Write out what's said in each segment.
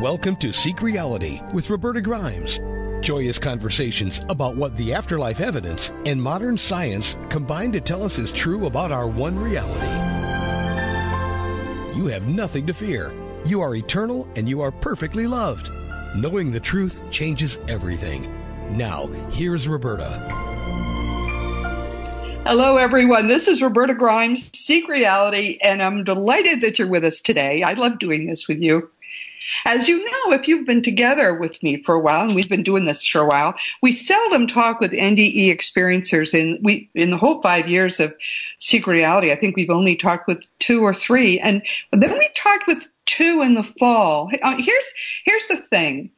Welcome to Seek Reality with Roberta Grimes. Joyous conversations about what the afterlife evidence and modern science combine to tell us is true about our one reality. You have nothing to fear. You are eternal and you are perfectly loved. Knowing the truth changes everything. Now, here's Roberta. Hello, everyone. This is Roberta Grimes, Seek Reality, and I'm delighted that you're with us today. I love doing this with you. As you know, if you've been together with me for a while, and we've been doing this for a while, we seldom talk with NDE experiencers. In the whole 5 years of Seek Reality, I think we've only talked with 2 or 3. And then we talked with 2 in the fall. Here's the thing.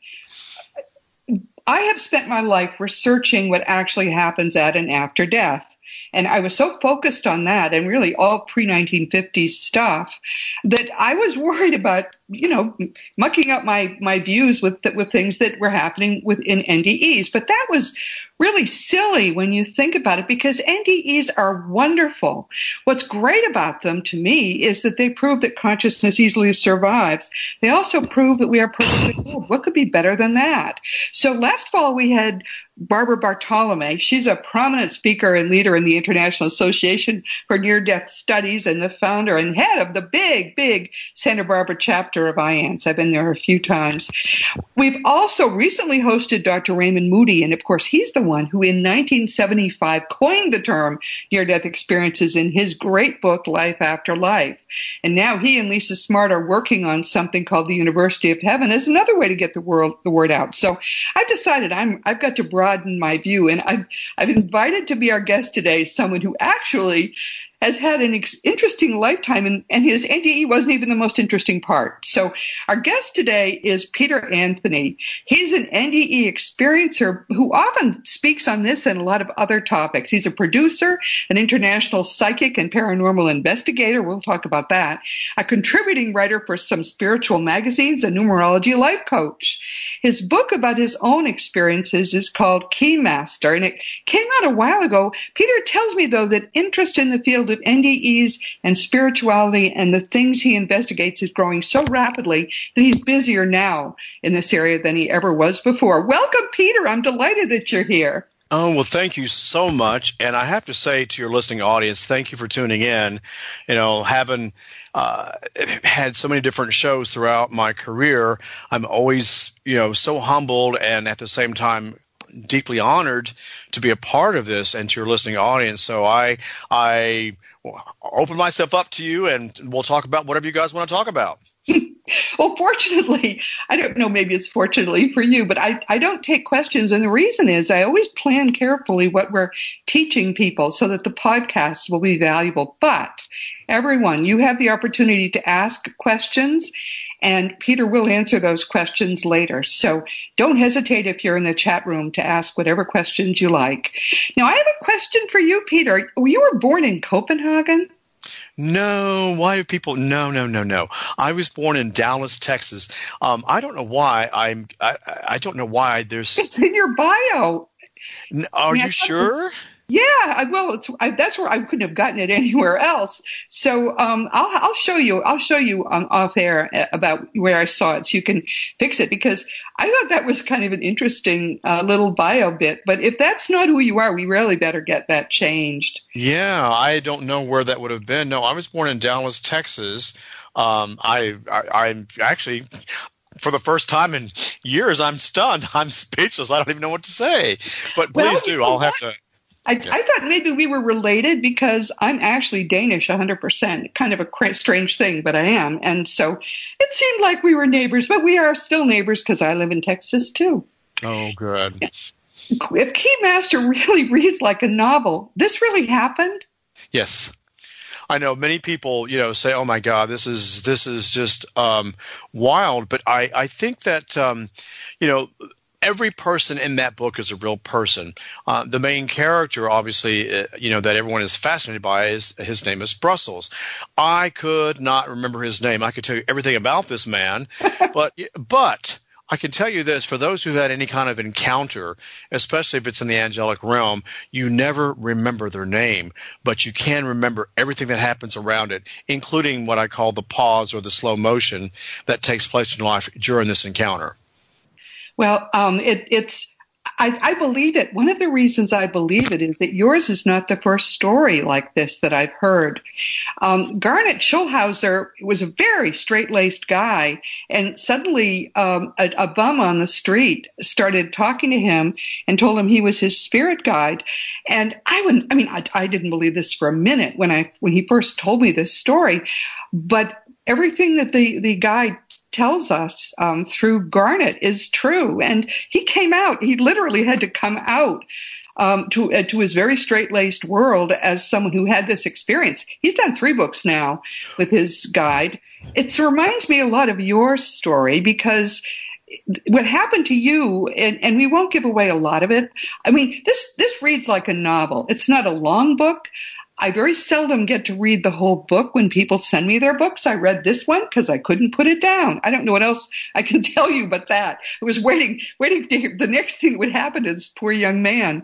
I have spent my life researching what actually happens at and after death. And I was so focused on that and really all pre-1950s stuff that I was worried about, mucking up my views with things that were happening within NDEs. But that was really silly when you think about it, because NDEs are wonderful. What's great about them, to me, is that they prove that consciousness easily survives. They also prove that we are perfectly good. What could be better than that? So last fall we had Barbara Bartolome. She's a prominent speaker and leader in the International Association for Near-Death Studies and the founder and head of the big Santa Barbara chapter of IANS. I've been there a few times. We've also recently hosted Dr. Raymond Moody, and of course he's the one who in 1975 coined the term near-death experiences in his great book, Life After Life. And now he and Lisa Smart are working on something called the University of Heaven as another way to get the word out. So I've decided I've got to broaden my view, and I've invited to be our guest today someone who actually has had an interesting lifetime, and his NDE wasn't even the most interesting part. So our guest today is Peter Anthony. He's an NDE experiencer who often speaks on this and a lot of other topics. He's a producer, an international psychic and paranormal investigator. We'll talk about that. A contributing writer for some spiritual magazines, a numerology life coach. His book about his own experiences is called Keymaster, and it came out a while ago. Peter tells me, though, that interest in the field of NDEs and spirituality and the things he investigates is growing so rapidly that he's busier now in this area than he ever was before. Welcome, Peter. I'm delighted that you're here. Oh, well, thank you so much. And I have to say to your listening audience, thank you for tuning in. Having had so many different shows throughout my career, I'm always, so humbled and at the same time deeply honored to be a part of this and to your listening audience. So I open myself up to you, and we'll talk about whatever you guys want to talk about. Well, fortunately, I don't know, maybe it's fortunately for you, but I don't take questions. And the reason is I always plan carefully what we're teaching people so that the podcasts will be valuable. But everyone, you have the opportunity to ask questions, and Peter will answer those questions later. So don't hesitate if you're in the chat room to ask whatever questions you like. Now, I have a question for you, Peter. You were born in Copenhagen? No, why do people? No. I was born in Dallas, Texas. I don't know why. I don't know why there's. It's in your bio. Are you sure? Yeah, that's where I couldn't have gotten it anywhere else. So I'll show you. I'll show you off air about where I saw it, so you can fix it, because I thought that was kind of an interesting little bio bit. But if that's not who you are, we really better get that changed. Yeah, I don't know where that would have been. No, I was born in Dallas, Texas. I'm actually. For the first time in years, I'm stunned. I'm speechless. I don't even know what to say. But please do. I'll have to. I thought maybe we were related because I'm actually Danish 100%. Kind of a strange thing, but I am. And so it seemed like we were neighbors, but we are still neighbors because I live in Texas too. Oh, good. If Keymaster really reads like a novel, this really happened? Yes. I know many people, say, "Oh my God, this is just wild." But I think that every person in that book is a real person. The main character, obviously, that everyone is fascinated by, his name is Brussels. I could not remember his name. I could tell you everything about this man, but I can tell you this, for those who've had any kind of encounter, especially if it's in the angelic realm, you never remember their name, but you can remember everything that happens around it, including what I call the pause or the slow motion that takes place in life during this encounter. Well, I believe it. One of the reasons I believe it is that yours is not the first story like this that I've heard. Garnet Schulhauser was a very straight-laced guy, and suddenly a bum on the street started talking to him and told him he was his spirit guide. And I didn't believe this for a minute when he first told me this story, but everything that the guy tells us through Garnet is true. And he came out. He literally had to come out to his very straight-laced world as someone who had this experience. He's done 3 books now with his guide. It reminds me a lot of your story, because what happened to you, and we won't give away a lot of it. I mean, this reads like a novel. It's not a long book. I very seldom get to read the whole book when people send me their books. I read this one because I couldn't put it down. I don't know what else I can tell you but that. I was waiting to hear the next thing that would happen to this poor young man.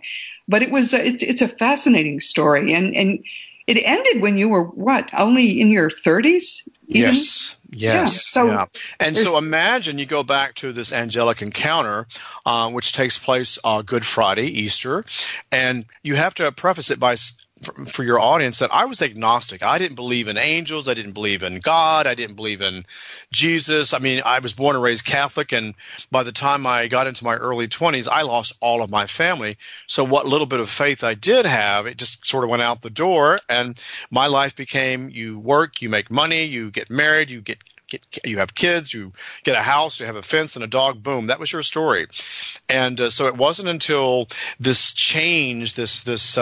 But it's a fascinating story. And it ended when you were, only in your 30s? Even? Yes. Yeah. So imagine you go back to this angelic encounter, which takes place Good Friday, Easter, and you have to preface it by for your audience that I was agnostic. I didn't believe in angels. I didn't believe in God. I didn't believe in Jesus. I mean, I was born and raised Catholic, and by the time I got into my early 20s, I lost all of my family. So what little bit of faith I did have, it just sort of went out the door, and my life became, you work, you make money, you get married, you have kids, you get a house, you have a fence and a dog, boom. That was your story. And so it wasn't until this change, this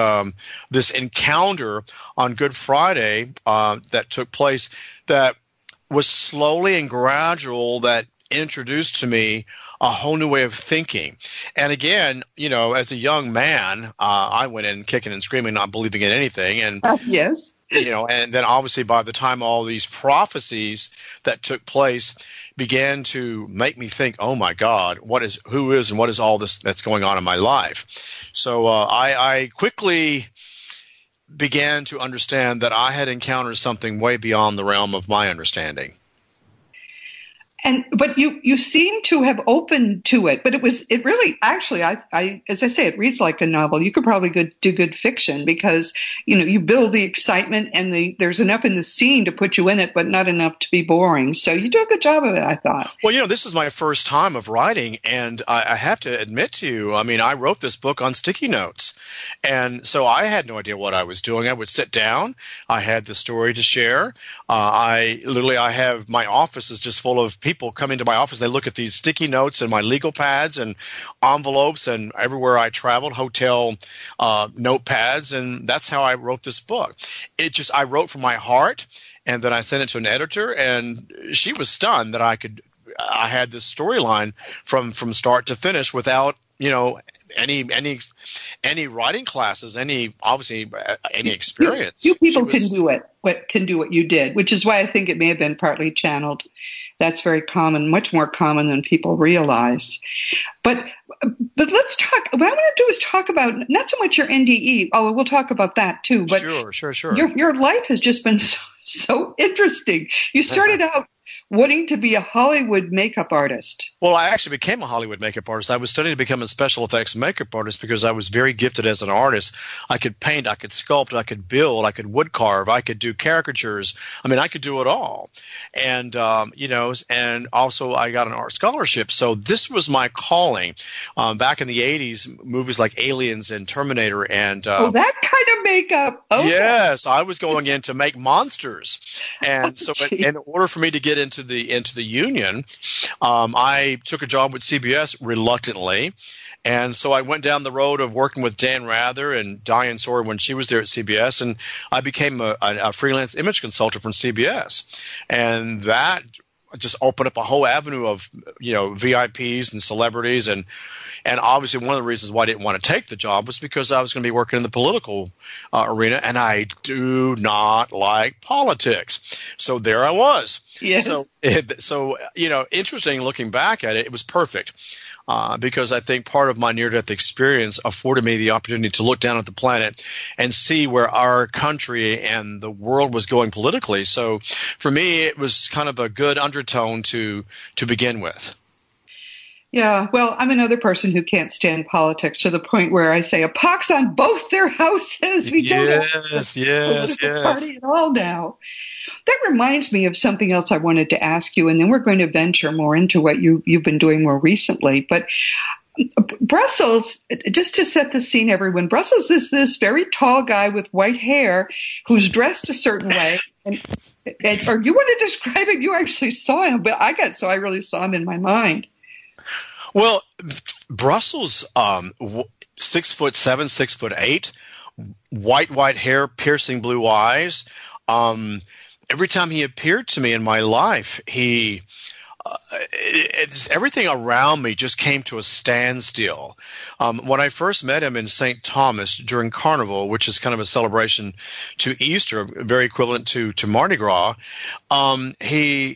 encounter on Good Friday that took place, that was slowly and gradual, that introduced to me a whole new way of thinking. And again, as a young man, I went in kicking and screaming, not believing in anything. And yes. And then obviously by the time all these prophecies that took place began to make me think, oh my God, who is and what is all this that's going on in my life? So I quickly began to understand that I had encountered something way beyond the realm of my understanding. But you seem to have opened to it, but it really, actually, I as I say, it reads like a novel. You could probably do good fiction, because, you build the excitement and there's enough in the scene to put you in it, but not enough to be boring. So you do a good job of it, I thought. Well, this is my first time of writing, and I have to admit to you, I wrote this book on sticky notes. And so I had no idea what I was doing. I would sit down. I had the story to share. I have my office is just full of people come into my office. They look at these sticky notes and my legal pads and envelopes, and everywhere I traveled, hotel notepads, and that's how I wrote this book. I wrote from my heart, and then I sent it to an editor, and she was stunned that I had this storyline from start to finish without any writing classes, any experience. Few people can do what you did, which is why I think it may have been partly channeled. That's very common, much more common than people realize. But let's talk. What I want to do is talk about not so much your NDE. Oh, we'll talk about that too. But sure. Your life has just been so interesting. You started out wanting to be a Hollywood makeup artist. Well, I actually became a Hollywood makeup artist. I was studying to become a special effects makeup artist because I was very gifted as an artist. I could paint, I could sculpt, I could build, I could wood carve, I could do caricatures. I could do it all. And, and also I got an art scholarship. So this was my calling. Back in the 80s, movies like Aliens and Terminator and that kind of makeup. Okay. Yes, I was going in to make monsters. And so in order for me to get into the union, I took a job with CBS reluctantly, and so I went down the road of working with Dan Rather and Diane Sawyer when she was there at CBS, and I became a freelance image consultant from CBS, and that just opened up a whole avenue of, VIPs and celebrities. And obviously one of the reasons why I didn't want to take the job was because I was going to be working in the political arena, and I do not like politics. So there I was. Yes. So interesting looking back at it, it was perfect. Because I think part of my near-death experience afforded me the opportunity to look down at the planet and see where our country and the world was going politically. So for me, it was kind of a good undertone to begin with. Yeah, well, I'm another person who can't stand politics to the point where I say a pox on both their houses. We don't have a political party at all now. That reminds me of something else I wanted to ask you, and then we're going to venture more into what you've been doing more recently. But Brussels, just to set the scene, everyone, Brussels is this very tall guy with white hair who's dressed a certain way. And or you want to describe him? You actually saw him, but I really saw him in my mind. Well, Brussels, 6'7", 6'8", white hair, piercing blue eyes. Every time he appeared to me in my life, everything around me just came to a standstill. When I first met him in St. Thomas during Carnival, which is kind of a celebration to Easter, very equivalent to Mardi Gras, I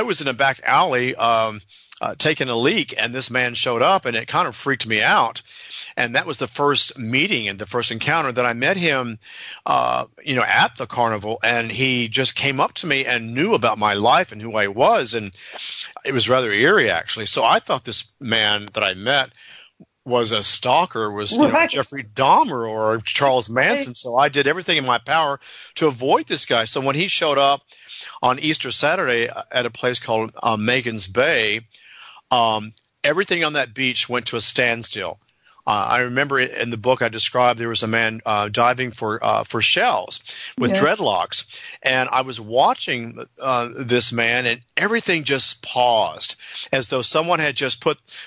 was in a back alley taking a leak, and this man showed up, and it kind of freaked me out. And that was the first meeting and the first encounter that I met him, at the carnival. And he just came up to me and knew about my life and who I was. And it was rather eerie, actually. So I thought this man that I met was a stalker, was Jeffrey Dahmer or Charles Manson. So I did everything in my power to avoid this guy. So when he showed up on Easter Saturday at a place called Megan's Bay, everything on that beach went to a standstill. I remember in the book I described there was a man diving for shells with dreadlocks, and I was watching this man, and everything just paused, as though someone had just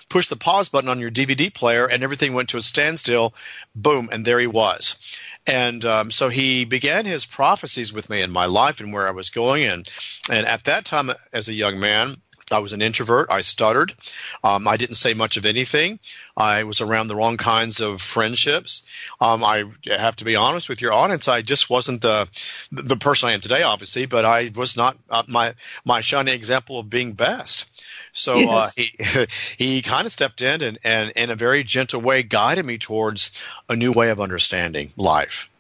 pushed the pause button on your DVD player, and everything went to a standstill. Boom, and there he was. And so he began his prophecies with me in my life and where I was going. And at that time, as a young man, I was an introvert. I stuttered. I didn't say much of anything. I was around the wrong kinds of friendships. I have to be honest with your audience. I just wasn't the person I am today, obviously, but I was not my shining example of being best. So yes. He kind of stepped in and in a very gentle way guided me towards a new way of understanding life.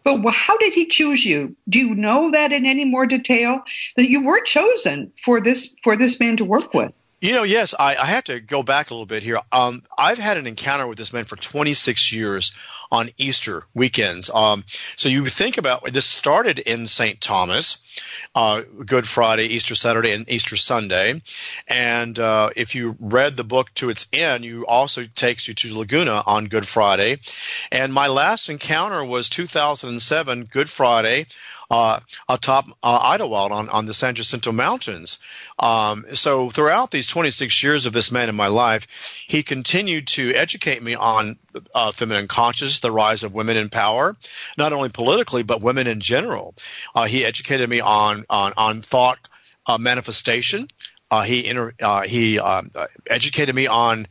But how did he choose you? Do you know that in any more detail, that you were chosen for this man to work with? Yes, I have to go back a little bit here. I've had an encounter with this man for 26 years on Easter weekends. So you think about this started in St. Thomas, Good Friday, Easter Saturday, and Easter Sunday. And if you read the book to its end, you also takes you to Laguna on Good Friday. And my last encounter was 2007, Good Friday, atop Idlewild on the San Jacinto Mountains. So throughout these 26 years of this man in my life, he continued to educate me on feminine consciousness, the rise of women in power, not only politically, but women in general. He educated me on thought manifestation. He educated me on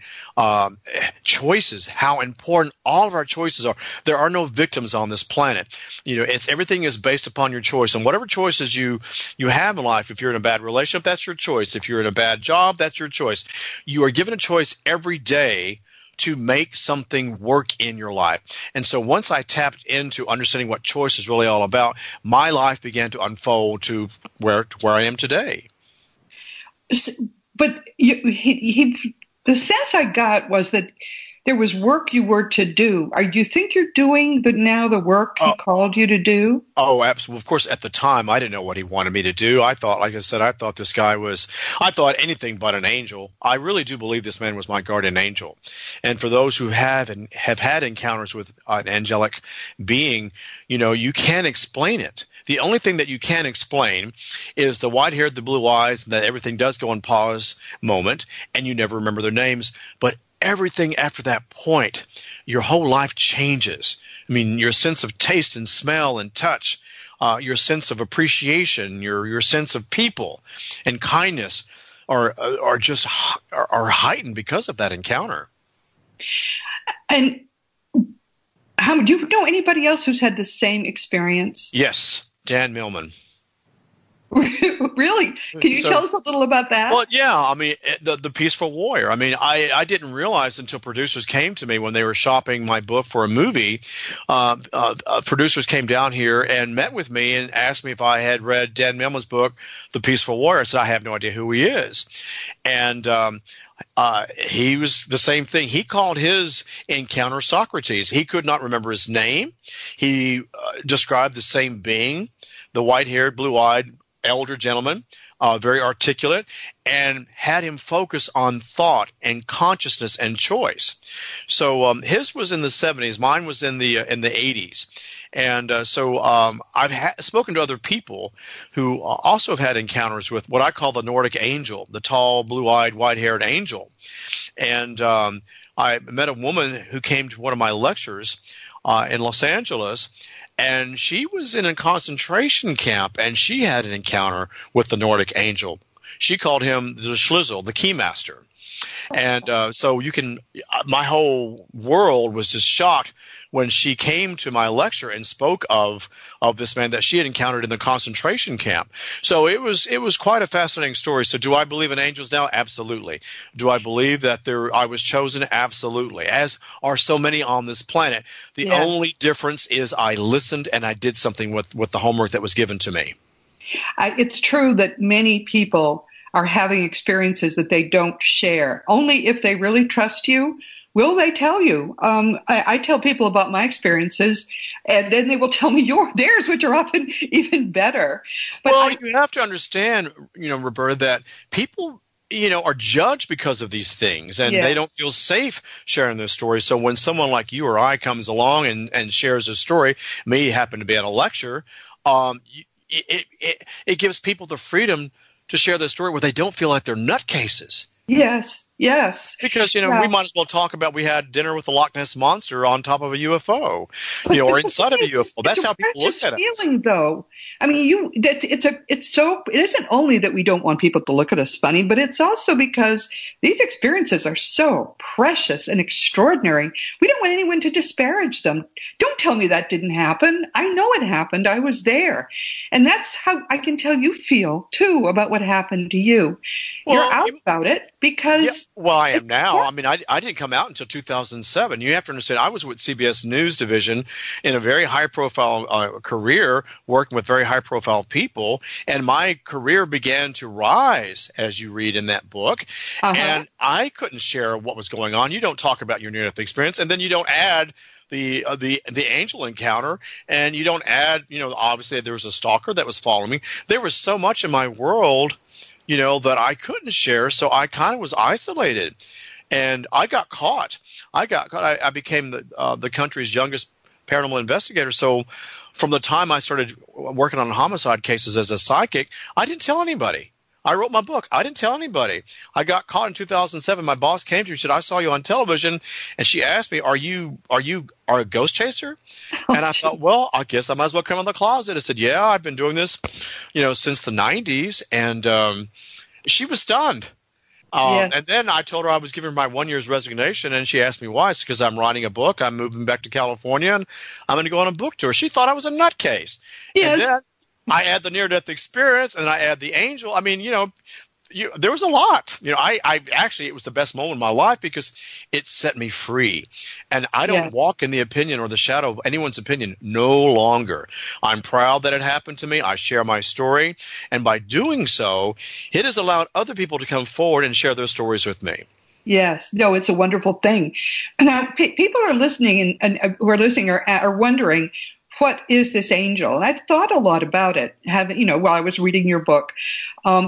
choices, how important all of our choices are. There are no victims on this planet. Everything is based upon your choice, and whatever choices you have in life. If you're in a bad relationship, that's your choice. If you're in a bad job, that's your choice. You are given a choice every day to make something work in your life. And so once I tapped into understanding what choice is really all about, my life began to unfold to where I am today. But the sense I got was that there was work you were to do. Do you think you're doing the work he called you to do? Oh, absolutely. Of course, at the time, I didn't know what he wanted me to do. I thought, like I said, I thought anything but an angel. I really do believe this man was my guardian angel. And for those who have had encounters with an angelic being, you can't explain it. The only thing that you can explain is the white hair, the blue eyes, and that everything does go on pause moment, and you never remember their names. But everything after that point, your whole life changes. I mean, your sense of taste and smell and touch your sense of appreciation, your sense of people and kindness are heightened because of that encounter. And do you know anybody else who's had the same experience? Yes, Dan Millman. Really? Can you tell us a little about that? Well, yeah. I mean, the Peaceful Warrior. I mean, I didn't realize until producers came to me when they were shopping my book for a movie. Producers came down here and met with me and asked me if I had read Dan Millman's book, The Peaceful Warrior. I said, I have no idea who he is. And he was the same thing. He called his encounter Socrates. He could not remember his name. He described the same being, the white-haired, blue-eyed, elder gentleman, very articulate, and had him focus on thought and consciousness and choice. So his was in the 70s. Mine was in the 80s. And so I've spoken to other people who also have had encounters with what I call the Nordic angel, the tall, blue-eyed, white-haired angel. And I met a woman who came to one of my lectures in Los Angeles, and she was in a concentration camp, and she had an encounter with the Nordic angel. She called him the Schlüssel, the keymaster. And so my whole world was just shocked when she came to my lecture and spoke of this man that she had encountered in the concentration camp. So it was quite a fascinating story. So do I believe in angels now? Absolutely. Do I believe that I was chosen? Absolutely. As are so many on this planet. The only difference is I listened and I did something with the homework that was given to me. It's true that many people are having experiences that they don't share. Only if they really trust you will they tell you. I tell people about my experiences, and then they will tell me theirs, which are often even better. But you have to understand, Roberta, that people are judged because of these things, and they don't feel safe sharing their stories. So when someone like you or I comes along and shares a story, may happen to be at a lecture, it gives people the freedom to share their story where they don't feel like they're nutcases. Yes. Because, we might as well talk about we had dinner with the Loch Ness Monster on top of a UFO, or inside of a UFO. That's how people look at it. It's a feeling, though. I mean, it isn't only that we don't want people to look at us funny, but it's also because these experiences are so precious and extraordinary. We don't want anyone to disparage them. Don't tell me that didn't happen. I know it happened. I was there. And that's how I can tell you feel, too, about what happened to you. You're out about it because... Well, I am now. I mean, I didn't come out until 2007. You have to understand, I was with CBS News Division in a very high-profile career, working with very high-profile people, and my career began to rise, as you read in that book, and I couldn't share what was going on. You don't talk about your near-death experience, and then you don't add the angel encounter, and you don't add, obviously there was a stalker that was following me. There was so much in my world that I couldn't share, so I kind of was isolated, and I got caught. I became the country's youngest paranormal investigator. So from the time I started working on homicide cases as a psychic, I didn't tell anybody. I wrote my book. I didn't tell anybody. I got caught in 2007. My boss came to me and said, I saw you on television. And she asked me, are you a ghost chaser? And I thought, well, I guess I might as well come out of the closet. I said, yeah, I've been doing this, since the 90s. And she was stunned. And then I told her I was giving her my 1 year's resignation. And she asked me why. It's because I'm writing a book. I'm moving back to California, and I'm going to go on a book tour. She thought I was a nutcase. Yes. And then I add the near-death experience, and I add the angel. I mean, there was a lot. I actually, it was the best moment of my life because it set me free. And I don't walk in the opinion or the shadow of anyone's opinion no longer. I'm proud that it happened to me. I share my story. And by doing so, it has allowed other people to come forward and share their stories with me. Yes. No, it's a wonderful thing. Now, people are listening and who are listening are wondering, what is this angel? And I've thought a lot about it, while I was reading your book,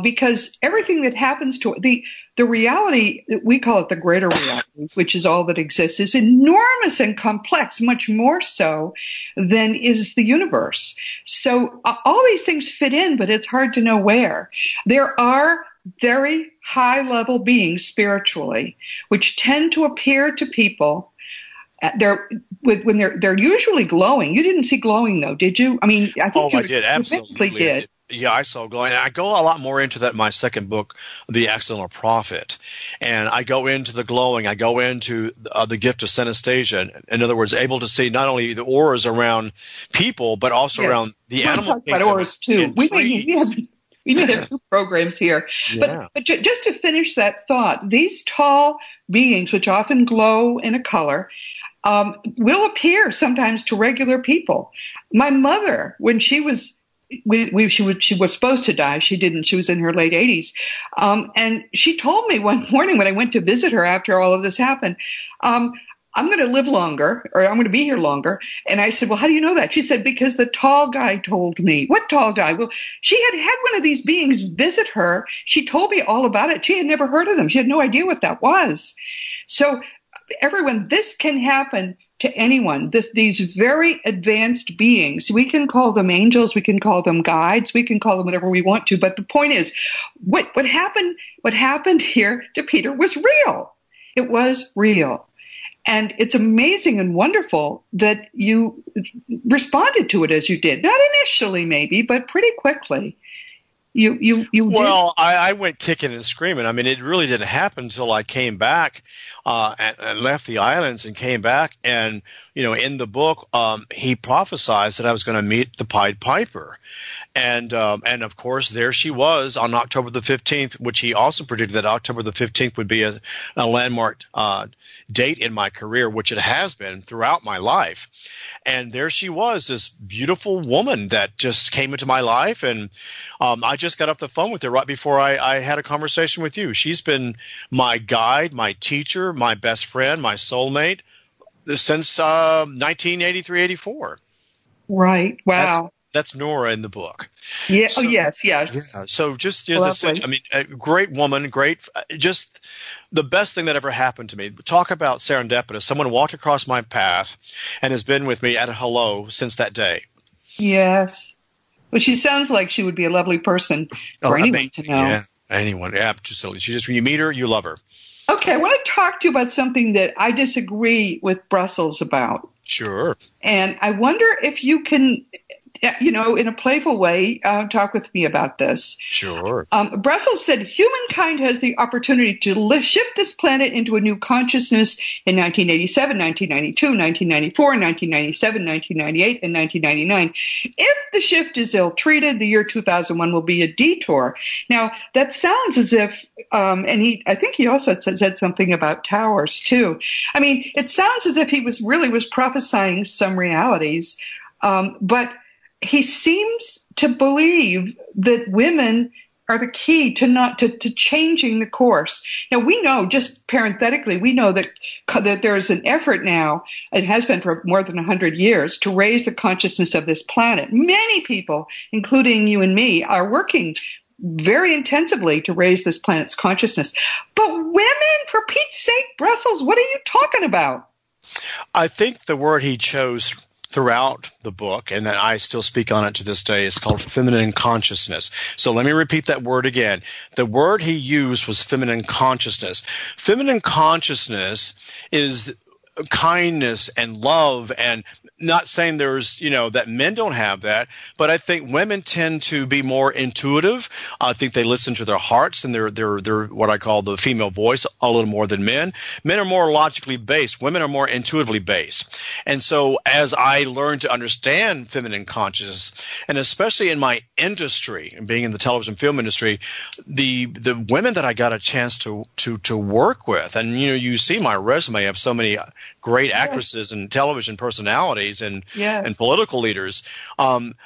because everything that happens to the reality, we call it the greater reality, which is all that exists, is enormous and complex, much more so than is the universe. So all these things fit in, but it's hard to know where. There are very high-level beings spiritually, which tend to appear to people they're usually glowing. You didn't see glowing though, did you? I mean, I think I did, absolutely did. Yeah, I saw glowing. And I go a lot more into that in my second book, The Accidental Prophet. And I go into the glowing. I go into the gift of synesthesia. In other words, able to see not only the auras around people, but also around the animal kingdom. About auras too. We may have two programs here. Yeah. But just to finish that thought, these tall beings, which often glow in a color, will appear sometimes to regular people. My mother, when she was she was supposed to die. She didn't. She was in her late 80s. And she told me one morning when I went to visit her after all of this happened, I'm going to live longer, or I'm going to be here longer. And I said, well, how do you know that? She said, because the tall guy told me. What tall guy? Well, she had one of these beings visit her. She told me all about it. She had never heard of them. She had no idea what that was. So everyone, this can happen to anyone. These very advanced beings, we can call them angels, we can call them guides, we can call them whatever we want to. But the point is, what happened here to Peter was real. It was real. And it's amazing and wonderful that you responded to it as you did. Not initially, maybe, but pretty quickly. You Well, I went kicking and screaming. I mean, it really didn't happen until I came back and left the islands and came back. And, in the book, he prophesied that I was going to meet the Pied Piper. And of course, there she was on October the 15th, which he also predicted that October the 15th would be a landmark date in my career, which it has been throughout my life. And there she was, this beautiful woman that just came into my life. And I just got off the phone with her right before I had a conversation with you. She's been my guide, my teacher, my best friend, my soulmate since 1983, 84. Right. Wow. That's Nora in the book. Yeah. So, yes. Yeah. So just as I said, I mean, a great woman, just the best thing that ever happened to me. Talk about serendipitous. Someone walked across my path and has been with me at a hello since that day. Yes. Well, she sounds like she would be a lovely person for anyone to know. Yeah, anyone. Absolutely. When you meet her, you love her. Okay. I want to talk to you about something that I disagree with Brussels about. Sure. And I wonder if you can, in a playful way, talk with me about this. Sure. Brussels said humankind has the opportunity to shift this planet into a new consciousness in 1987, 1992, 1994, 1997, 1998, and 1999. If the shift is ill-treated, the year 2001 will be a detour. Now, that sounds as if, I think he also said something about towers, too. I mean, it sounds as if he was prophesying some realities, but he seems to believe that women are the key to changing the course. Now, we know, just parenthetically, we know that there's an effort now, it has been for more than 100 years, to raise the consciousness of this planet. Many people, including you and me, are working very intensively to raise this planet's consciousness. But women, for Pete's sake, Brussels, what are you talking about? I think the word he chose throughout the book, and that I still speak on it to this day, is called feminine consciousness. So let me repeat that word again. The word he used was feminine consciousness. Feminine consciousness is kindness and love, and not saying there's, that men don't have that, but I think women tend to be more intuitive. I think they listen to their hearts and their what I call the female voice a little more than men. Men are more logically based. Women are more intuitively based. And so as I learned to understand feminine consciousness, and especially in my industry and being in the television film industry, the women that I got a chance to work with, and you see my resume, I have so many great actresses and television personalities and political leaders.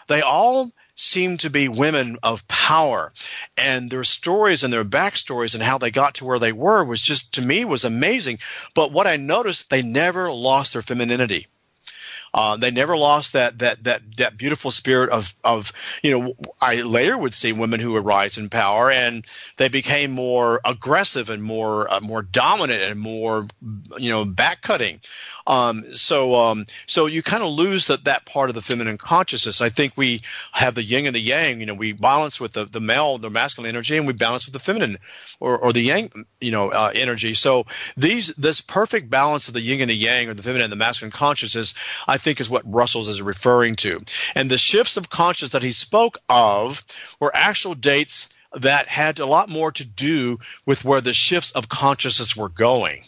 They all seem to be women of power, and their stories and their backstories and how they got to where they were was just, to me, was amazing. But what I noticed, they never lost their femininity. They never lost that beautiful spirit of I later would see women who would rise in power, and they became more aggressive and more dominant and more back-cutting. So you kind of lose that part of the feminine consciousness. I think we have the yin and the yang. We balance with the male, the masculine energy, and we balance with the feminine or the yang, energy. So this perfect balance of the yin and the yang, or the feminine and the masculine consciousness, I think is what Russell is referring to. And the shifts of consciousness that he spoke of were actual dates that had a lot more to do with where the shifts of consciousness were going.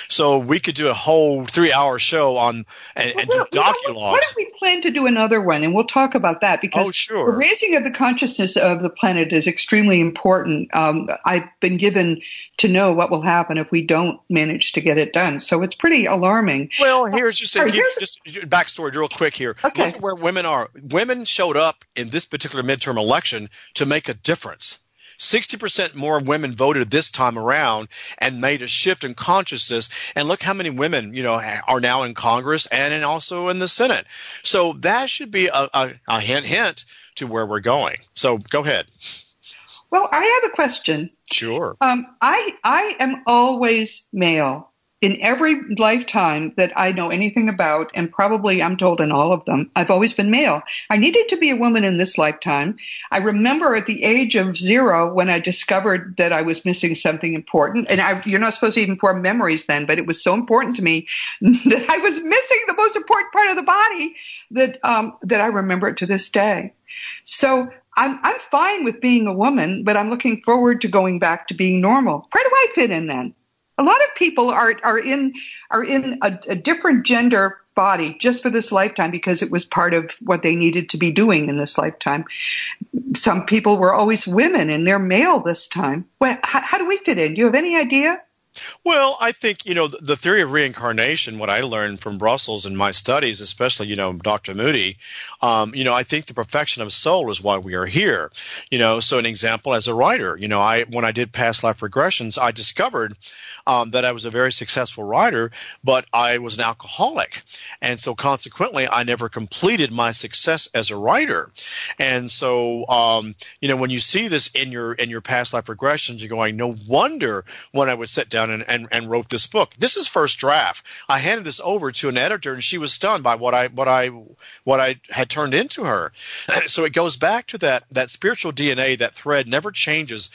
So we could do a whole 3-hour show on and do doculogs. Why don't we plan to do another one, and we'll talk about that, because the raising of the consciousness of the planet is extremely important. I've been given to know what will happen if we don't manage to get it done. So it's pretty alarming. Well, here's just a backstory real quick here. Okay. Look at where women are. Women showed up in this particular midterm election to make a difference. 60% more women voted this time around and made a shift in consciousness. And look how many women, are now in Congress and also in the Senate. So that should be a hint to where we're going. So go ahead. Well, I have a question. Sure. I am always male. In every lifetime that I know anything about, and probably I'm told in all of them, I've always been male. I needed to be a woman in this lifetime. I remember at the age of 0 when I discovered that I was missing something important, and you're not supposed to even form memories then, but it was so important to me that I was missing the most important part of the body that I remember it to this day. So I'm fine with being a woman, but I'm looking forward to going back to being normal. Where do I fit in then? A lot of people are in a different gender body just for this lifetime because it was part of what they needed to be doing in this lifetime. Some people were always women and they're male this time. Well, how do we fit in? Do you have any idea? Well, I think, the theory of reincarnation, what I learned from Brussels in my studies, especially, Dr. Moody, I think the perfection of soul is why we are here. So an example as a writer, when I did past life regressions, I discovered that I was a very successful writer, but I was an alcoholic. And so consequently, I never completed my success as a writer. And so, when you see this in your past life regressions, you're going, no wonder when I would sit down and wrote this book. This is first draft. I handed this over to an editor, and she was stunned by what I had turned into her. So it goes back to that spiritual DNA. That thread never changes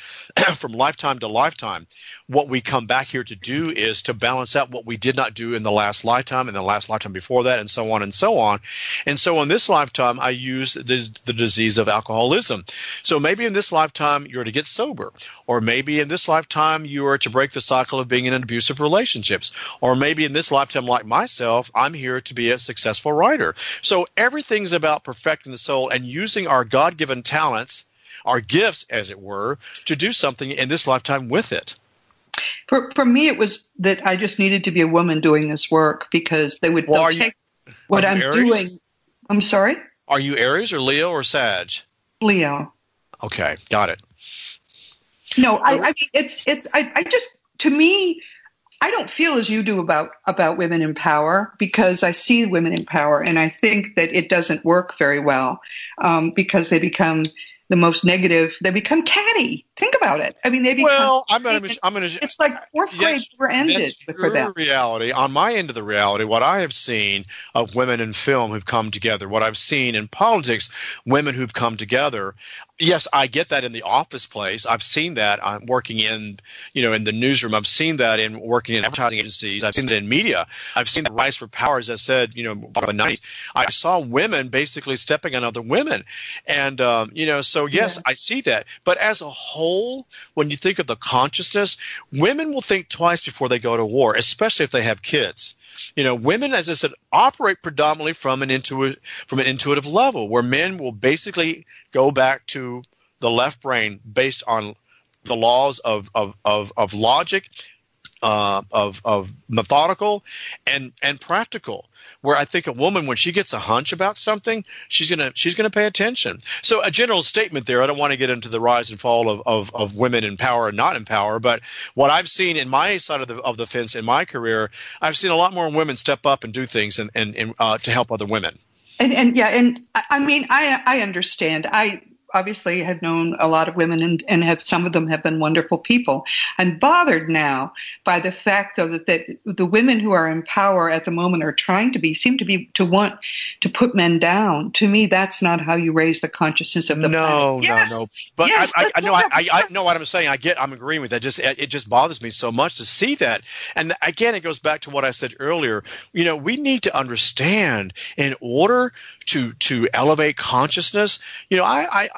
from lifetime to lifetime. What we come back here to do is to balance out what we did not do in the last lifetime and the last lifetime before that, and so on and so on. And so in this lifetime, I use the disease of alcoholism. So maybe in this lifetime, you're to get sober. Or maybe in this lifetime, you are to break the cycle of being in abusive relationships. Or maybe in this lifetime, like myself, I'm here to be a successful writer. So everything's about perfecting the soul and using our God-given talents, our gifts, as it were, to do something in this lifetime with it. For me, it was that I just needed to be a woman doing this work because they'll take what I'm doing. I'm sorry? Are you Aries or Leo or Sag? Leo. Okay, got it. No, I mean, it's to me, I don't feel as you do about women in power, because I see women in power and I think that it doesn't work very well because they become the most negative. They become catty. Think about it. I mean, they become. Well, I'm going to. It's like fourth grade never ended for them. Reality. On my end of the reality, what I have seen of women in film who've come together, what I've seen in politics, women who've come together. Yes, I get that in the office place. I've seen that. I'm working in the newsroom. I've seen that in working in advertising agencies. I've seen that in media. I've seen the rise for power, as I said, by the 90s. I saw women basically stepping on other women. And, so yes, I see that. But as a whole, when you think of the consciousness, women will think twice before they go to war, especially if they have kids. Women, as I said, operate predominantly from an intuitive level, where men will basically go back to the left brain based on the laws of logic, of methodical and practical. Where I think a woman, when she gets a hunch about something, she's gonna pay attention. So a general statement there. I don't want to get into the rise and fall of women in power and not in power, but what I've seen in my side of the fence in my career, I've seen a lot more women step up and do things and to help other women. And I mean, I understand. I obviously have known a lot of women and have, some of them have been wonderful people. I'm bothered now by the fact, though, that the women who are in power at the moment are seem to want to put men down. To me, that's not how you raise the consciousness of the planet. No. But yes, I know what I'm saying. I'm agreeing with that. It just bothers me so much to see that. And again, it goes back to what I said earlier. We need to understand, in order to elevate consciousness. I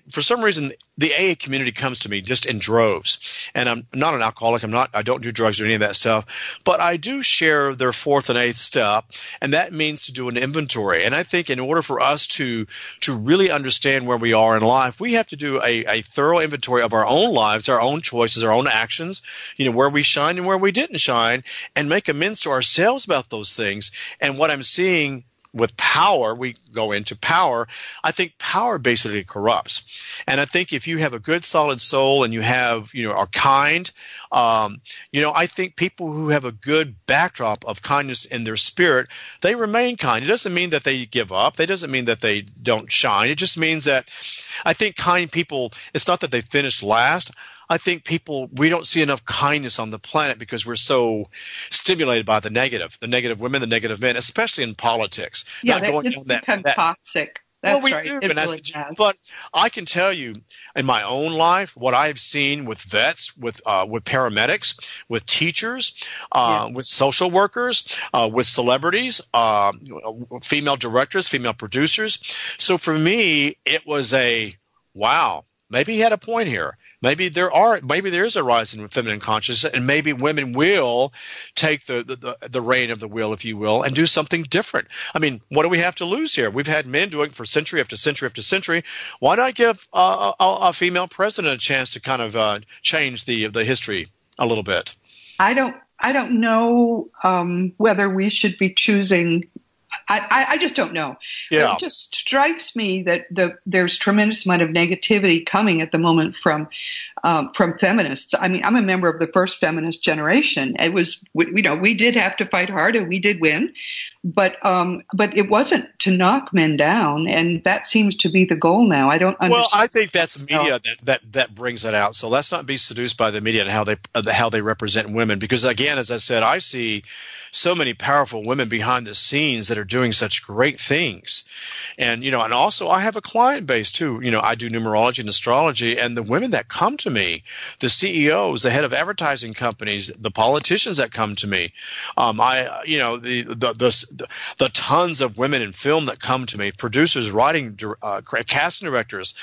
for some reason the AA community comes to me just in droves, and I'm not an alcoholic. I don't do drugs or any of that stuff, but I do share their fourth and eighth step, and that means to do an inventory. And I think in order for us to really understand where we are in life, we have to do a thorough inventory of our own lives, our own choices, our own actions, where we shine and where we didn't shine, and make amends to ourselves about those things. And what I'm seeing with power, we go into power. I think power basically corrupts. And I think if you have a good, solid soul and you have, are kind, I think people who have a good backdrop of kindness in their spirit, they remain kind. It doesn't mean that they give up. It doesn't mean that they don't shine. It just means that I think kind people, it's not that they finish last. I think we don't see enough kindness on the planet because we're so stimulated by the negative women, the negative men, especially in politics. Yeah, it's become toxic. That's right. It really has. But I can tell you in my own life what I've seen with vets, with paramedics, with teachers, with social workers, with celebrities, female directors, female producers. So for me, it was wow, maybe he had a point here. Maybe there is a rise in feminine consciousness, and maybe women will take the reign of the wheel, if you will, and do something different. I mean, what do we have to lose here? We've had men doing it for century after century after century. Why not give a female president a chance to kind of change the history a little bit? I don't know whether we should be choosing. I just don't know. Yeah. It just strikes me that there's tremendous amount of negativity coming at the moment from feminists. I mean, I'm a member of the first feminist generation. It was, we did have to fight hard and we did win, but it wasn't to knock men down, and that seems to be the goal now. I don't understand. Well, I think that's media that brings it out. So let's not be seduced by the media and how they represent women, because again, as I said, I see so many powerful women behind the scenes that are doing such great things. And, and also I have a client base too. I do numerology and astrology, and the women that come to me, the CEOs, the head of advertising companies, the politicians that come to me, the tons of women in film that come to me, producers, writing, casting directors.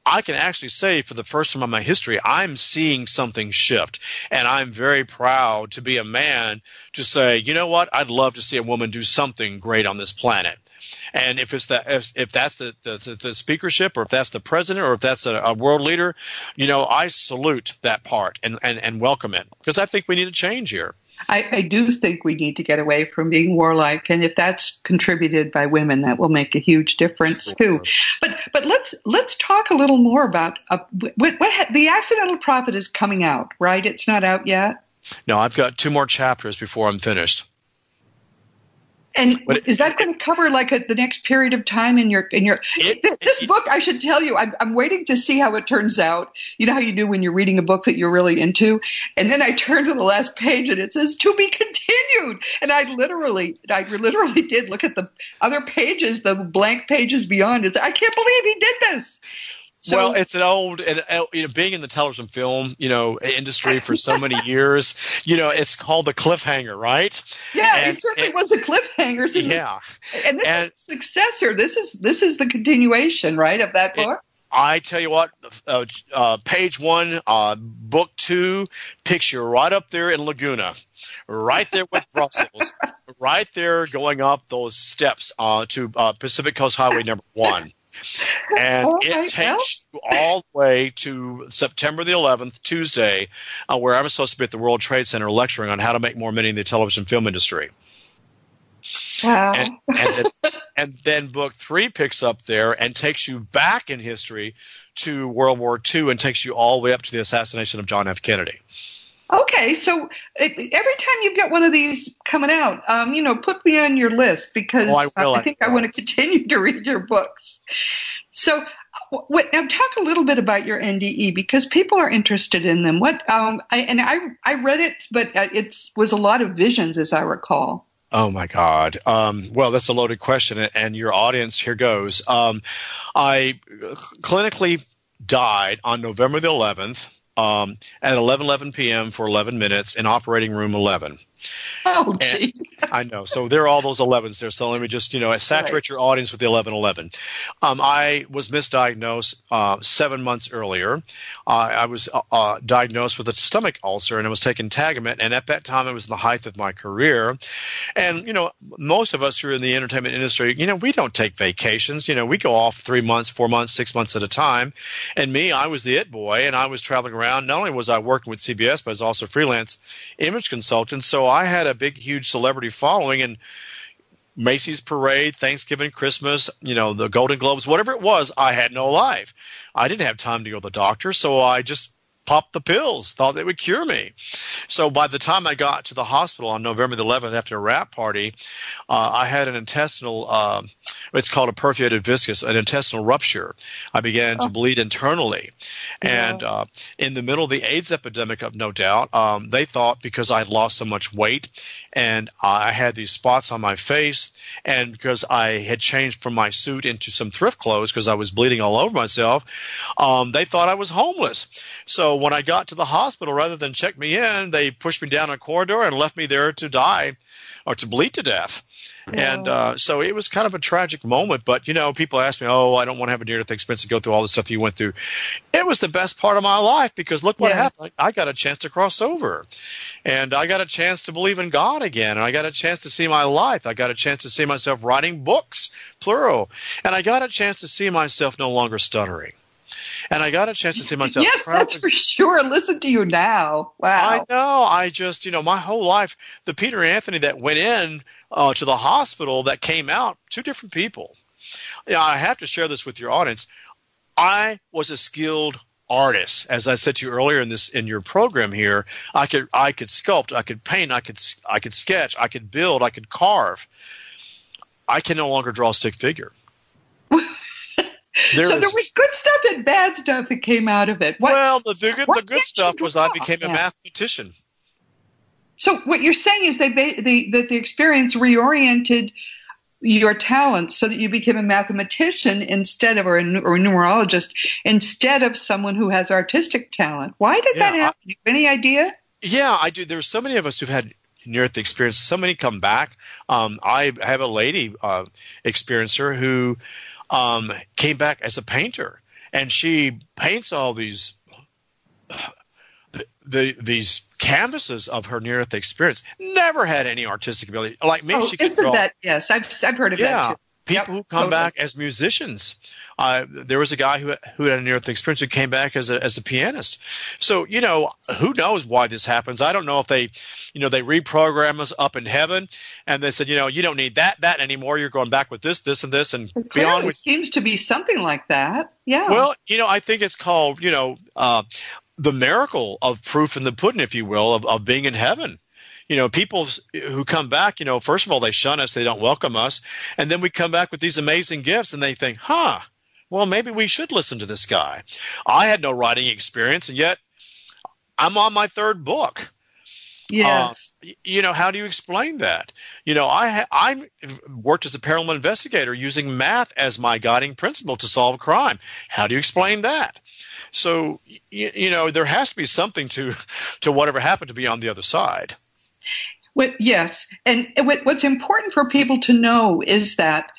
I can actually say for the first time in my history, I'm seeing something shift, and I'm very proud to be a man to say, you know what, I'd love to see a woman do something great on this planet. And if that's the speakership, or if that's the president, or if that's a world leader, I salute that part and welcome it, because I think we need a change here. I do think we need to get away from being warlike, and if that's contributed by women, that will make a huge difference too. But let's talk a little more about the Accidental Prophet is coming out, right? It's not out yet. No, I've got 2 more chapters before I'm finished. And is that going to cover the next period of time in your this book? I should tell you, I'm waiting to see how it turns out. You know how you do when you're reading a book that you're really into, and then I turn to the last page and it says "to be continued," and I literally did look at the other pages, the blank pages beyond. I can't believe he did this. So, well, it's an old, being in the television film, industry for so many years, it's called the cliffhanger, right? Yeah, it certainly was a cliffhanger. So yeah. And this is the successor. This is the continuation, right, of that book? I tell you what, page 1, book 2 picks you right up there in Laguna, right there with Brussels, right there going up those steps to Pacific Coast Highway number 1. And it takes you all the way to September the 11th, Tuesday, where I'm supposed to be at the World Trade Center lecturing on how to make more money in the television film industry. Wow. And then book 3 picks up there and takes you back in history to World War II and takes you all the way up to the assassination of John F. Kennedy. Okay, so every time you get one of these coming out, put me on your list because I think I want to continue to read your books. So now talk a little bit about your NDE because people are interested in them. I read it, but it was a lot of visions, as I recall. Oh, my God. Well, that's a loaded question, and your audience, here goes. I clinically died on November the 11th at 11:11 p.m. for 11 minutes in operating room 11. Oh, geez. I know. So there are all those 11s there. So let me just, saturate your audience with the 11:11. I was misdiagnosed 7 months earlier. I was diagnosed with a stomach ulcer, and I was taking Tagamet. And at that time, I was in the height of my career. And, most of us who are in the entertainment industry, we don't take vacations. We go off 3 months, 4 months, 6 months at a time. And me, I was the it boy, and I was traveling around. Not only was I working with CBS, but I was also a freelance image consultant. So I had a big, huge celebrity following, and Macy's Parade, Thanksgiving, Christmas, the Golden Globes, whatever it was, I had no life. I didn't have time to go to the doctor, so I just popped the pills, thought they would cure me. So by the time I got to the hospital on November the 11th after a wrap party, I had an intestinal, it's called a perforated viscus, an intestinal rupture. I began to bleed internally. And in the middle of the AIDS epidemic, no doubt, they thought because I had lost so much weight and I had these spots on my face, and because I had changed from my suit into some thrift clothes because I was bleeding all over myself, they thought I was homeless. So when I got to the hospital, rather than check me in, they pushed me down a corridor and left me there to die or to bleed to death. And so it was kind of a tragic moment. But, people ask me, I don't want to have a near-death experience to go through all the stuff you went through. It was the best part of my life because look what happened. I got a chance to cross over. And I got a chance to believe in God again. And I got a chance to see my life. I got a chance to see myself writing books, plural. And I got a chance to see myself no longer stuttering. And I got a chance to see myself. Yes, that's for sure. Listen to you now. Wow. I know. I just, my whole life, the Peter Anthony that went in to the hospital that came out, 2 different people. I have to share this with your audience. I was a skilled artist. As I said to you earlier in your program here, I could sculpt, I could paint, I could sketch, I could build, I could carve. I can no longer draw a stick figure. So there was good stuff and bad stuff that came out of it. The good stuff was I became a mathematician. So what you're saying is that the experience reoriented your talents so that you became a mathematician instead of or a numerologist instead of someone who has artistic talent. Why did that happen? Do you have any idea? Yeah, I do. There's so many of us who've had near-death experience. So many come back. I have a lady experiencer who came back as a painter, and she paints all these these canvases of her near-death experience. Never had any artistic ability like me. She could draw. Yes, I've heard of that too. People who come back as musicians. There was a guy who had a near-death experience who came back as a pianist. So, who knows why this happens? I don't know if they reprogram us up in heaven and they said, you don't need that anymore. You're going back with this, and this, and beyond. It seems to be something like that. Yeah. Well, I think it's called, the miracle of proof in the pudding, if you will, of being in heaven. People who come back, first of all, they shun us. They don't welcome us. And then we come back with these amazing gifts and they think, well, maybe we should listen to this guy. I had no writing experience, and yet I'm on my 3rd book. Yes. How do you explain that? I worked as a paranormal investigator using math as my guiding principle to solve crime. How do you explain that? So, there has to be something to whatever happened to be on the other side. Yes. And what's important for people to know is that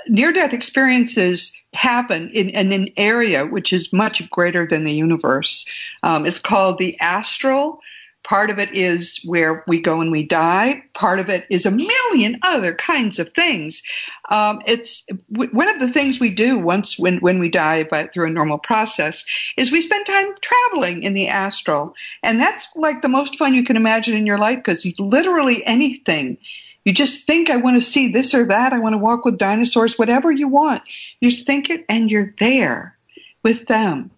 near-death experiences happen in an area which is much greater than the universe. It's called the astral Part of it is where we go and we die. Part of it is a million other kinds of things. It's one of the things we do once when we die through a normal process is we spend time traveling in the astral. And that's like the most fun you can imagine in your life, because literally anything. You just think, I want to see this or that. I want to walk with dinosaurs, whatever you want. You think it and you're there with them.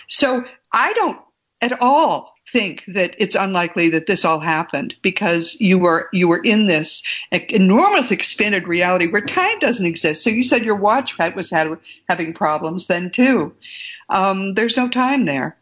So I don't at all think that it's unlikely that this all happened, because you were in this enormous expanded reality where time doesn't exist. So you said your watch was having problems then too. There's no time there.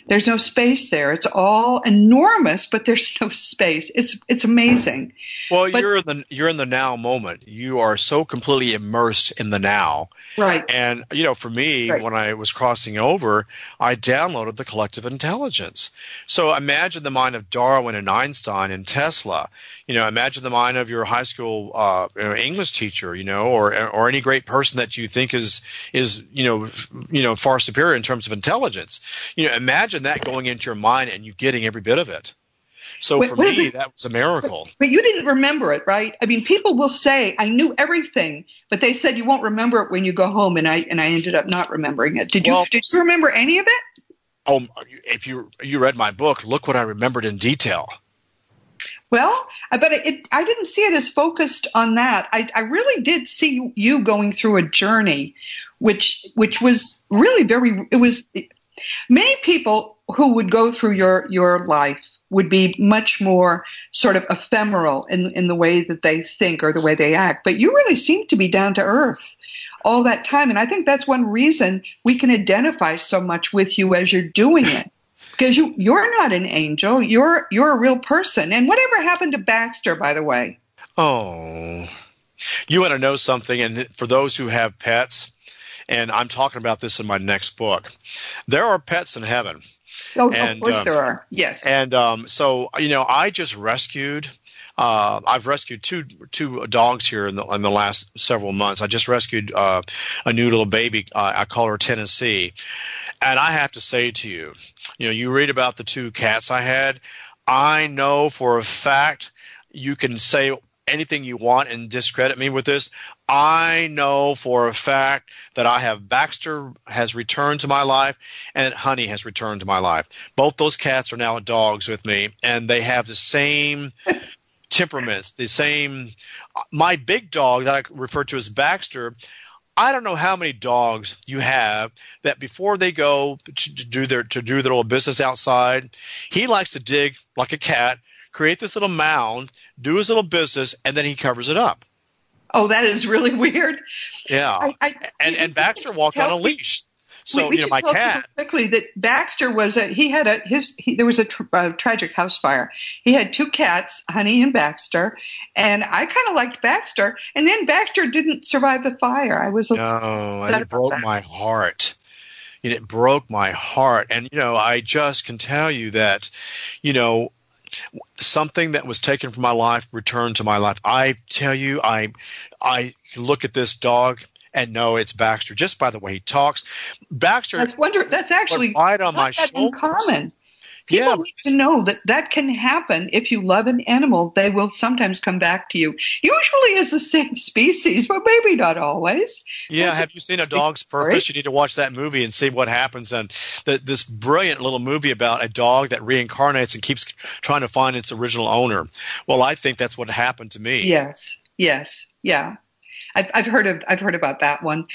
There's no space there. It's all enormous, but there's no space. It's amazing. Well, you're in the now moment. You are so completely immersed in the now. Right. And for me, right. When I was crossing over, I downloaded the collective intelligence. So imagine the mind of Darwin and Einstein and Tesla. Imagine the mind of your high school English teacher, or any great person that you think is far superior in terms of intelligence. Imagine that going into your mind and you getting every bit of it. So for me, that was a miracle. But you didn't remember it, right? I mean, people will say, I knew everything, but they said you won't remember it when you go home, and I ended up not remembering it. Did you remember any of it? Oh, if you read my book, look what I remembered in detail. Well, but I didn't see it as focused on that. I really did see you going through a journey, which was really many people who would go through your life would be much more sort of ephemeral in the way that they think or the way they act. But you really seem to be down to earth all that time. And I think that's one reason we can identify so much with you as you're doing it. Because you're not an angel. You're a real person. And whatever happened to Baxter, by the way? Oh, you want to know something? And for those who have pets, and I'm talking about this in my next book, there are pets in heaven. Oh, of course there are. Yes. And so I just rescued. I've rescued two dogs here in the last several months. I just rescued a new little baby. I call her Tennessee. And I have to say to you, you read about the two cats I had. I know for a fact you can say anything you want and discredit me with this. I know for a fact that I have Baxter has returned to my life and Honey has returned to my life. Both those cats are now dogs with me, and they have the same temperaments, the same. My big dog that I refer to as Baxter, I don't know how many dogs you have that before they go to do their little business outside, he likes to dig like a cat, create this little mound, do his little business, and then he covers it up. Oh, that is really weird. Yeah. And Baxter walked on a leash. So, my cat. Quickly, that Baxter was there was a tragic house fire. He had two cats, Honey and Baxter, and I kind of liked Baxter. And then Baxter didn't survive the fire. It broke my heart. It broke my heart. And, I just can tell you that, something that was taken from my life returned to my life. I tell you, I look at this dog and know it's Baxter just by the way he talks. Baxter. That's actually right on my shoulder. Uncommon. People need to know that can happen. If you love an animal, they will sometimes come back to you. Usually as the same species, but maybe not always. Yeah, have you seen A Dog's Purpose? You need to watch that movie and see what happens. And this brilliant little movie about a dog that reincarnates and keeps trying to find its original owner. Well, I think that's what happened to me. Yes, yeah. I've heard about that one.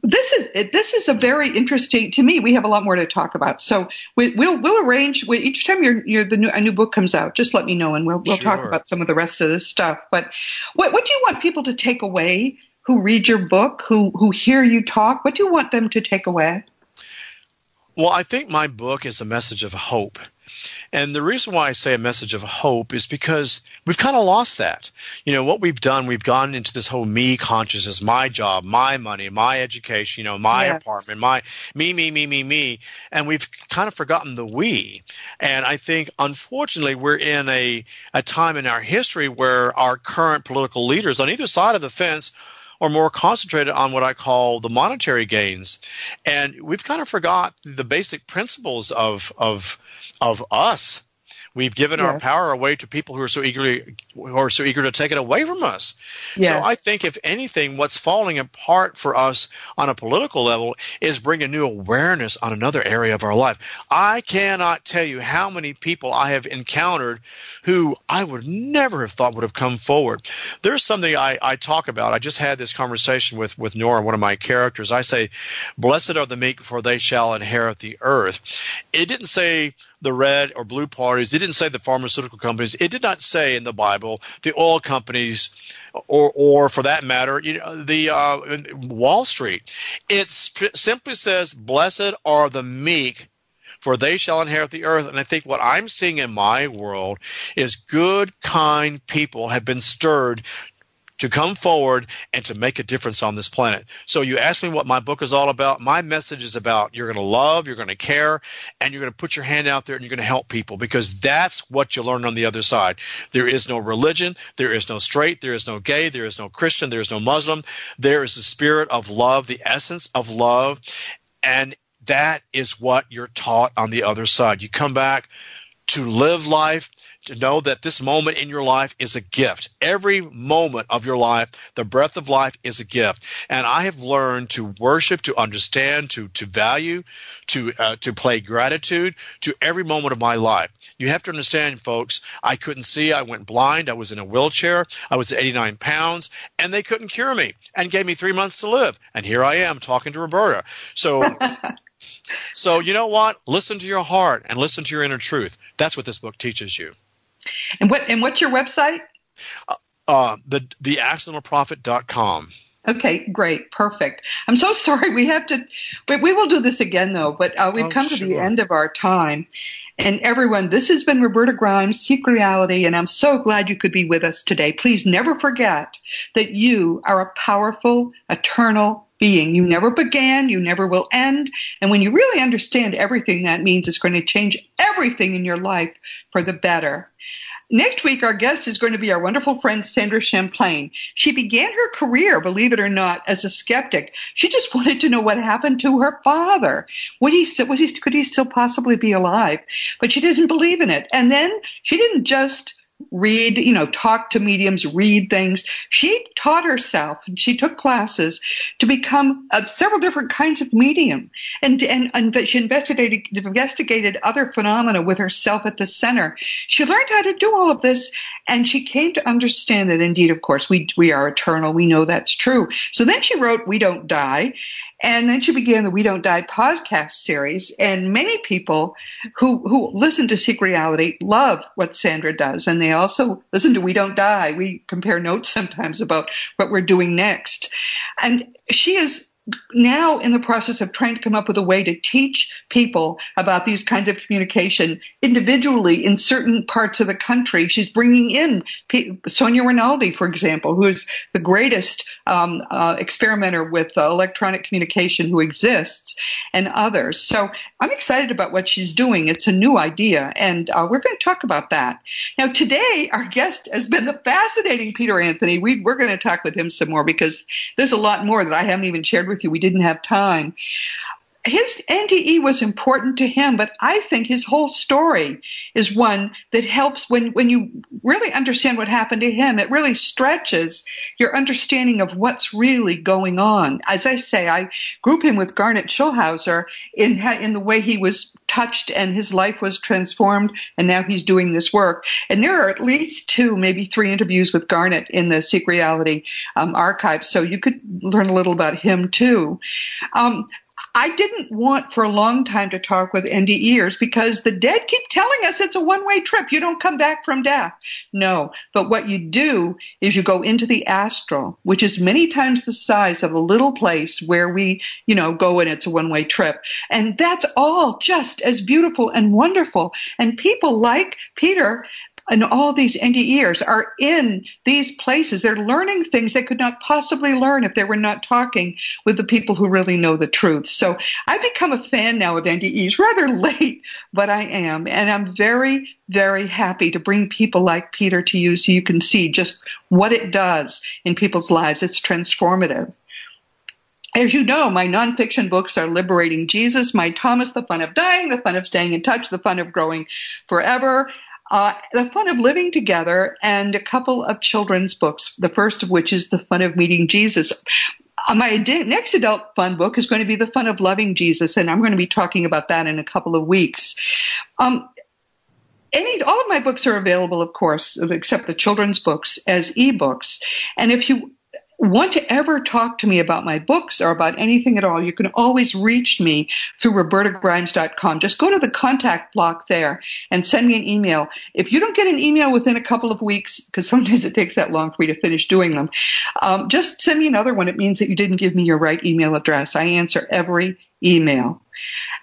This is a very interesting to me. We have a lot more to talk about, so we'll arrange. Each time a new book comes out, just let me know, and we'll talk about some of the rest of this stuff. But what do you want people to take away who read your book, who hear you talk? What do you want them to take away? Well, I think my book is a message of hope. And the reason why I say a message of hope is because we've kind of lost that. What we've done, we've gone into this whole me consciousness, my job, my money, my education, my apartment, my me. And we've kind of forgotten the we. And I think, unfortunately, we're in a time in our history where our current political leaders on either side of the fence are more concentrated on what I call the monetary gains. And we've kind of forgot the basic principles of us We've given our power away to people who are so eager to take it away from us. Yes. So I think, if anything, what's falling apart for us on a political level is bringing new awareness on another area of our life. I cannot tell you how many people I have encountered who I would never have thought would have come forward. There's something I talk about. I just had this conversation with Nora, one of my characters. I say, blessed are the meek, for they shall inherit the earth. It didn't say the red or blue parties. It didn't say the pharmaceutical companies. It did not say in the Bible the oil companies, or for that matter, the Wall Street. It simply says, blessed are the meek, for they shall inherit the earth. And I think what I'm seeing in my world is good, kind people have been stirred to come forward and to make a difference on this planet. So you ask me what my book is all about. My message is about you're going to love, you're going to care, and you're going to put your hand out there and you're going to help people, because that's what you learn on the other side. There is no religion. There is no straight. There is no gay. There is no Christian. There is no Muslim. There is the spirit of love, the essence of love, and that is what you're taught on the other side. You come back to live life, to know that this moment in your life is a gift. Every moment of your life, the breath of life, is a gift. And I have learned to worship, to understand, to value, to play gratitude to every moment of my life. You have to understand, folks, I couldn't see. I went blind. I was in a wheelchair. I was 89 pounds, and they couldn't cure me and gave me 3 months to live. And here I am talking to Roberta. So you know what? Listen to your heart and listen to your inner truth. That's what this book teaches you. And what's your website? theaccidentalprophet.com. Okay, great. Perfect. I'm so sorry. We will do this again, though, but we've come to the end of our time. And everyone, this has been Roberta Grimes, Seek Reality, and I'm so glad you could be with us today. Please never forget that you are a powerful, eternal being. You never began, you never will end. And when you really understand everything that means, it's going to change everything in your life for the better. Next week, our guest is going to be our wonderful friend, Sandra Champlain. She began her career, believe it or not, as a skeptic. She just wanted to know what happened to her father. Could he still possibly be alive? But she didn't believe in it. And then she didn't just read, talk to mediums, read things. She taught herself, and she took classes to become several different kinds of medium. And she investigated other phenomena with herself at the center. She learned how to do all of this, and she came to understand that indeed, of course, we are eternal. We know that's true. So then she wrote We Don't Die. And then she began the We Don't Die podcast series, and many people who listen to Seek Reality love what Sandra does, and they also listen to We Don't Die. We compare notes sometimes about what we're doing next. And she is now in the process of trying to come up with a way to teach people about these kinds of communication individually in certain parts of the country. She's bringing in Sonia Rinaldi, for example, who is the greatest experimenter with electronic communication who exists, and others. So I'm excited about what she's doing. It's a new idea, and we're going to talk about that. Now, today, our guest has been the fascinating Peter Anthony. We're going to talk with him some more, because there's a lot more that I haven't even shared with you. We didn't have time. His NDE was important to him, but I think his whole story is one that helps when you really understand what happened to him. It really stretches your understanding of what's really going on. As I say, I group him with Garnet Schulhauser in the way he was touched and his life was transformed, and now he's doing this work. And there are at least 2, maybe 3 interviews with Garnet in the Seek Reality archive, so you could learn a little about him too. I didn't want for a long time to talk with NDEers because the dead keep telling us it's a one-way trip. You don't come back from death. No, but what you do is you go into the astral, which is many times the size of a little place where we, go and it's a one-way trip. And that's all just as beautiful and wonderful. And people like Peter and all these NDEers are in these places. They're learning things they could not possibly learn if they were not talking with the people who really know the truth. So I've become a fan now of NDEs, rather late, but I am. And I'm very, very happy to bring people like Peter to you so you can see just what it does in people's lives. It's transformative. As you know, my nonfiction books are Liberating Jesus, My Thomas, The Fun of Dying, The Fun of Staying in Touch, The Fun of Growing Forever. The Fun of Living Together, and a couple of children's books, the first of which is The Fun of Meeting Jesus. My next adult fun book is going to be The Fun of Loving Jesus, and I'm going to be talking about that in a couple of weeks. All of my books are available, of course, except the children's books, as ebooks. And if you want to ever talk to me about my books or about anything at all, you can always reach me through robertagrimes.com. Just go to the contact block there and send me an email. If you don't get an email within a couple of weeks, because sometimes it takes that long for me to finish doing them, just send me another one. It means that you didn't give me your right email address. I answer every email.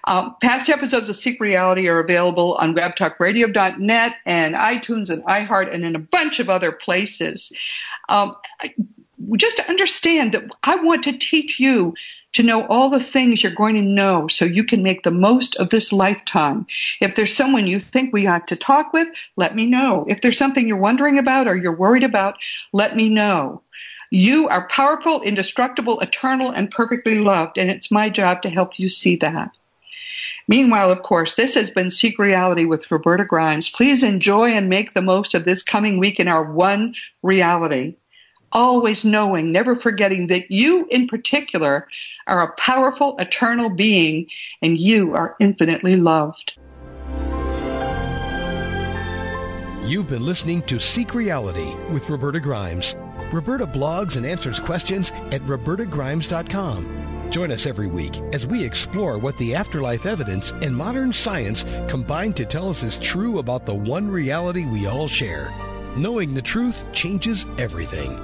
Past episodes of Seek Reality are available on webtalkradio.net and iTunes and iHeart and in a bunch of other places. Just to understand that I want to teach you to know all the things you're going to know so you can make the most of this lifetime. If there's someone you think we ought to talk with, let me know. If there's something you're wondering about or you're worried about, let me know. You are powerful, indestructible, eternal, and perfectly loved, and it's my job to help you see that. Meanwhile, of course, this has been Seek Reality with Roberta Grimes. Please enjoy and make the most of this coming week in our one reality. Always knowing, never forgetting that you in particular are a powerful, eternal being, and you are infinitely loved. You've been listening to Seek Reality with Roberta Grimes. Roberta blogs and answers questions at robertagrimes.com. Join us every week as we explore what the afterlife evidence and modern science combine to tell us is true about the one reality we all share. Knowing the truth changes everything.